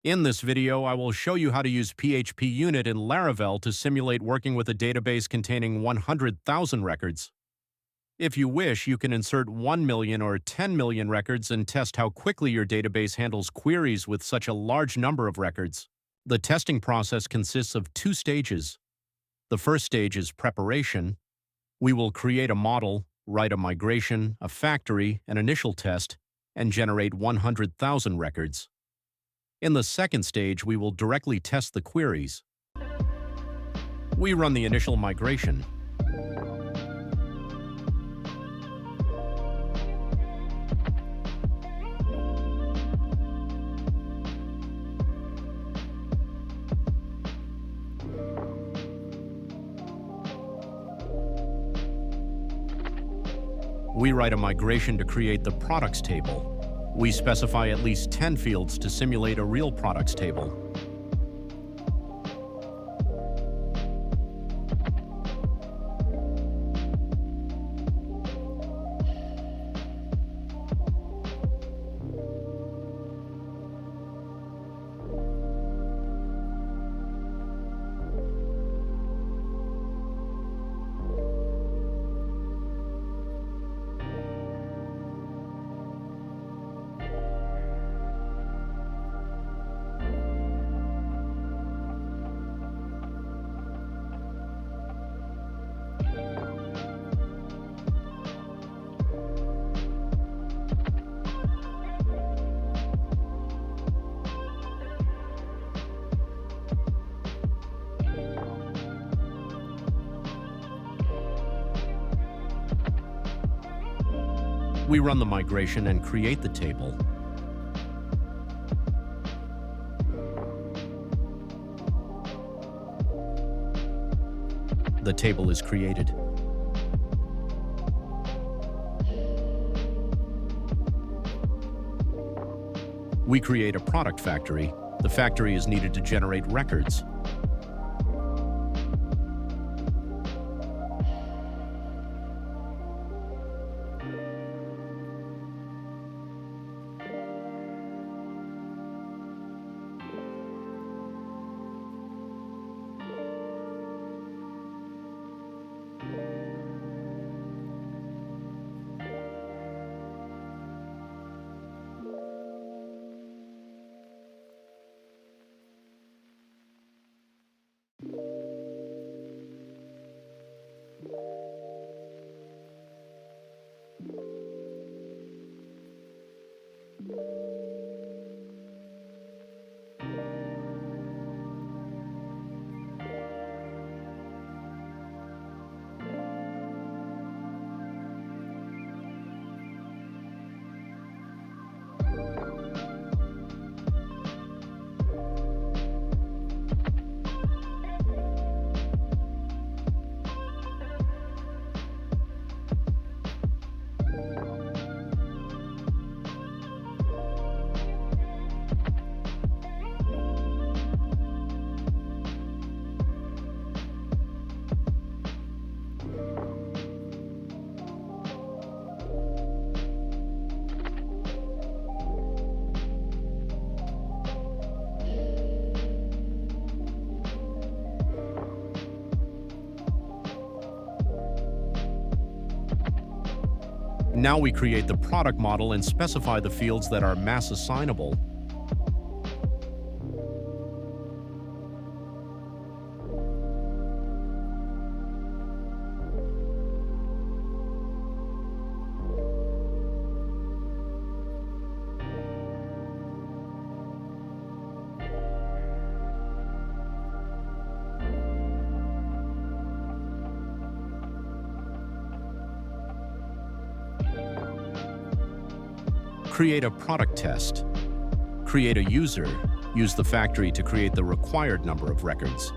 In this video, I will show you how to use PHPUnit in Laravel to simulate working with a database containing 100,000 records. If you wish, you can insert 1 million or 10 million records and test how quickly your database handles queries with such a large number of records. The testing process consists of 2 stages. The first stage is preparation. We will create a model, write a migration, a factory, an initial test, and generate 100,000 records. In the second stage, we will directly test the queries. We run the initial migration. We write a migration to create the products table. We specify at least 10 fields to simulate a real products table. We run the migration and create the table. The table is created. We create a product factory. The factory is needed to generate records. Now we create the product model and specify the fields that are mass assignable. Create a product test. Create a user. Use the factory to create the required number of records.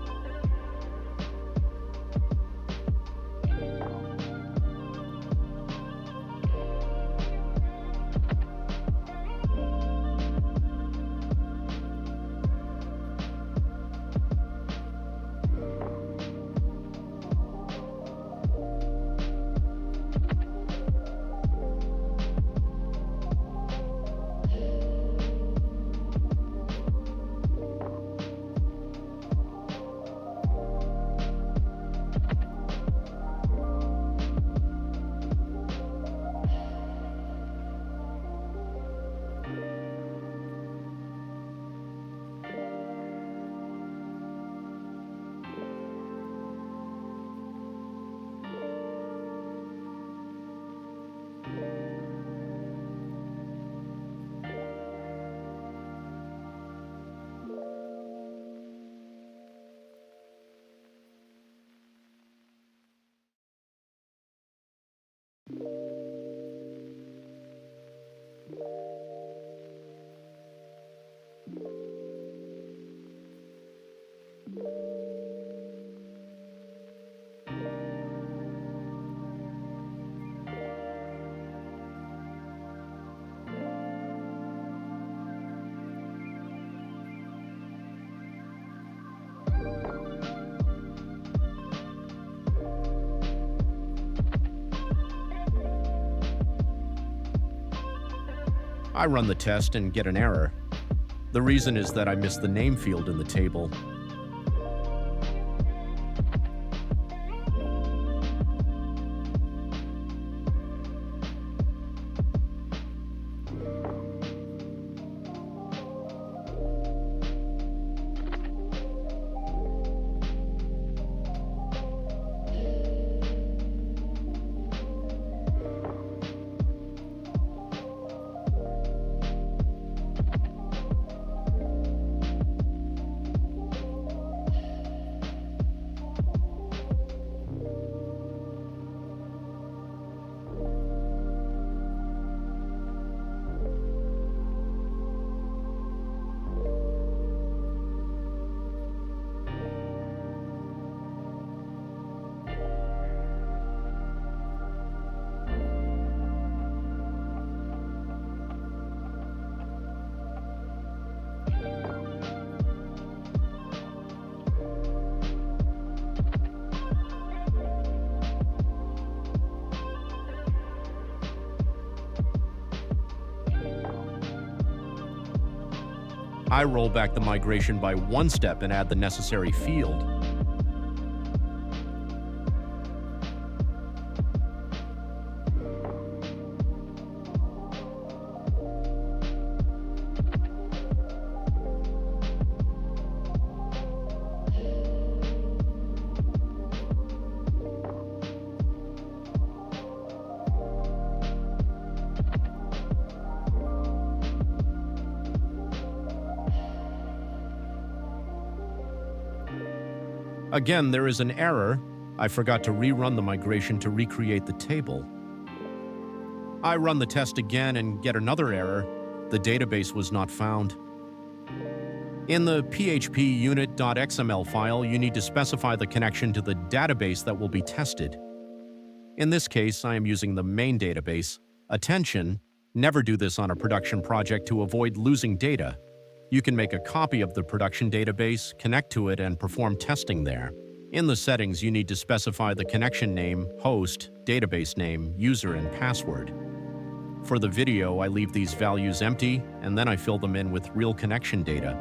I run the test and get an error. The reason is that I missed the name field in the table. I roll back the migration by one step and add the necessary field. Again, there is an error. I forgot to rerun the migration to recreate the table. I run the test again and get another error. The database was not found. In the PHPUnit.xml file, you need to specify the connection to the database that will be tested. In this case, I am using the main database. Attention, never do this on a production project to avoid losing data. You can make a copy of the production database, connect to it, and perform testing there. In the settings, you need to specify the connection name, host, database name, user, and password. For the video, I leave these values empty, and then I fill them in with real connection data.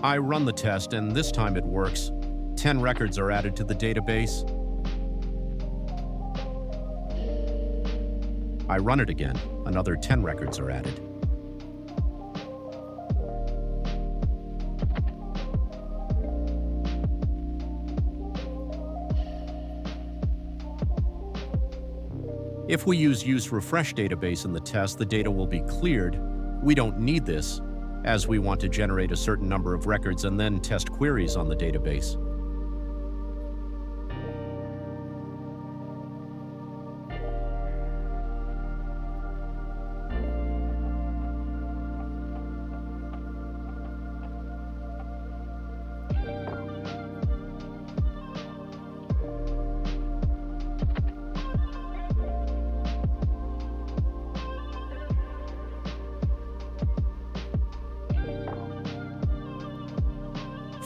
I run the test, and this time it works. 10 records are added to the database. I run it again. Another 10 records are added. If we use refresh database in the test, the data will be cleared. We don't need this, as we want to generate a certain number of records and then test queries on the database.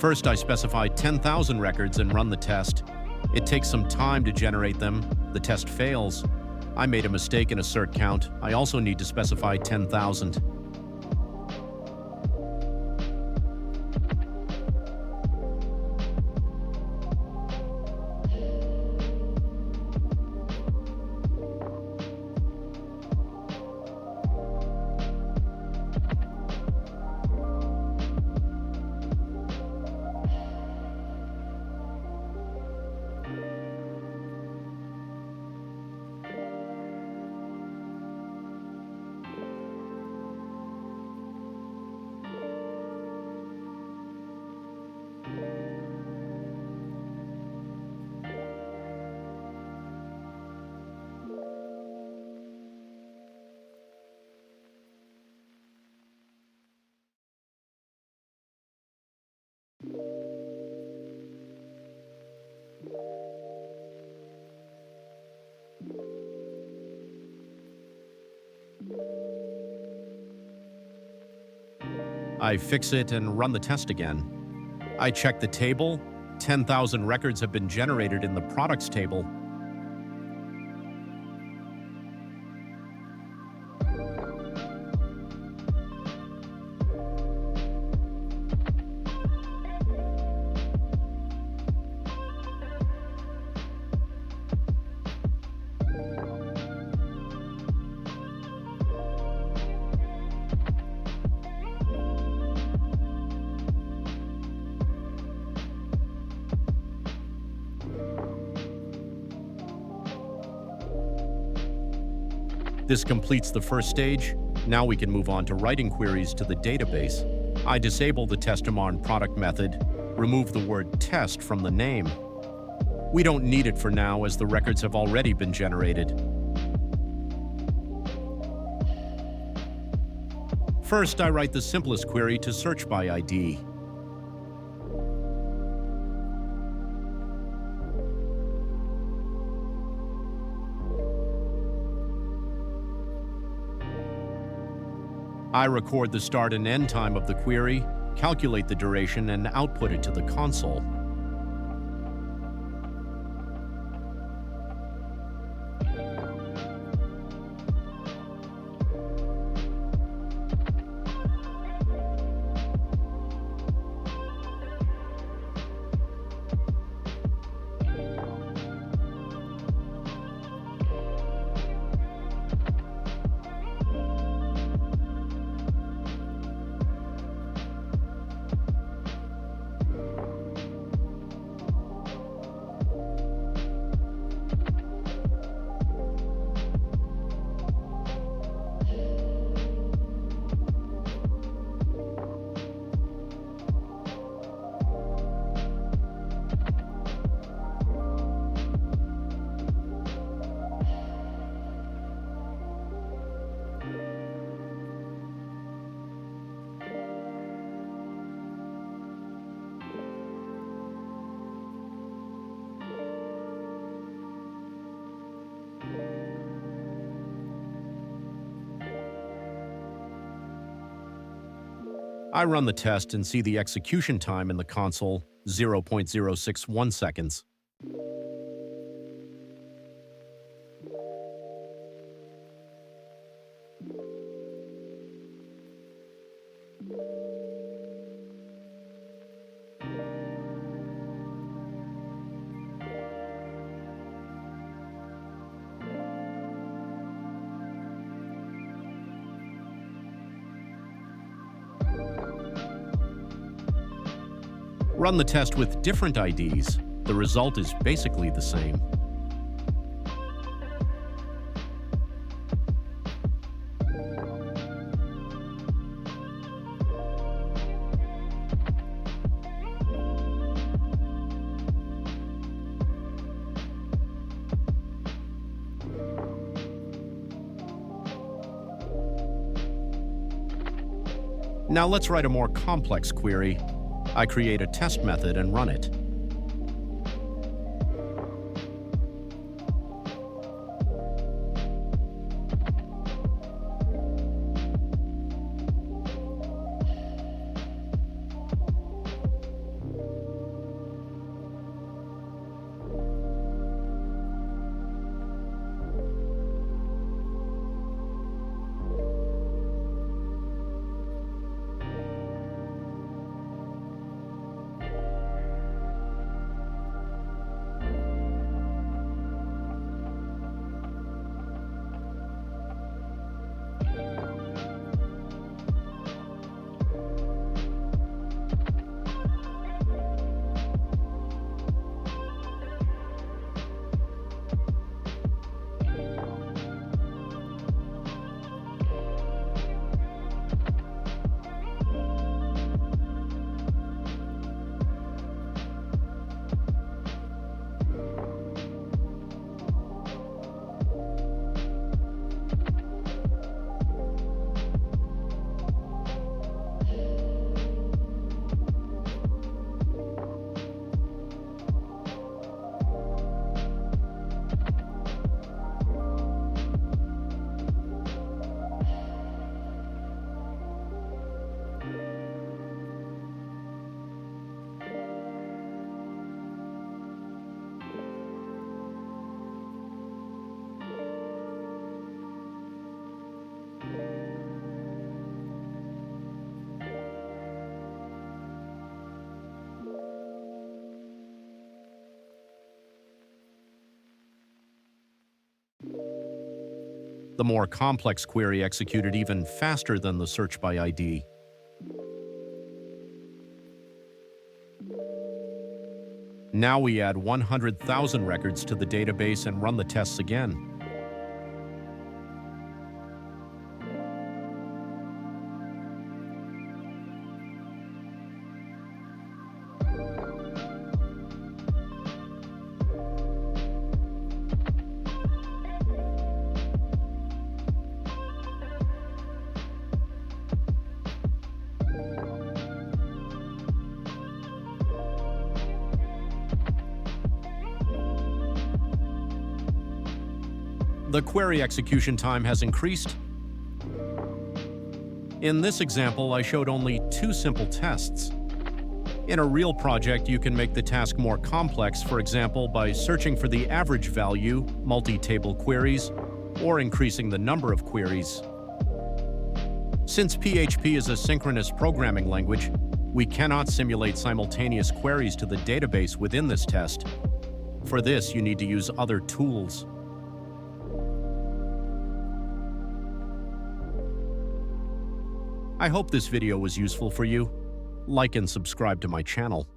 First, I specify 10,000 records and run the test. It takes some time to generate them. The test fails. I made a mistake in assert count. I also need to specify 10,000. I fix it and run the test again. I check the table. 10,000 records have been generated in the products table. This completes the first stage. Now we can move on to writing queries to the database. I disable the testamon product method, remove the word test from the name. We don't need it for now as the records have already been generated. First, I write the simplest query to search by ID. I record the start and end time of the query, calculate the duration, and output it to the console. I run the test and see the execution time in the console, 0.061 seconds. Run the test with different IDs. The result is basically the same. Now let's write a more complex query. I create a test method and run it. The more complex query executed even faster than the search by ID. Now we add 100,000 records to the database and run the tests again. The query execution time has increased. In this example, I showed only 2 simple tests. In a real project, you can make the task more complex, for example, by searching for the average value, multi-table queries, or increasing the number of queries. Since PHP is a synchronous programming language, we cannot simulate simultaneous queries to the database within this test. For this, you need to use other tools. I hope this video was useful for you. Like and subscribe to my channel.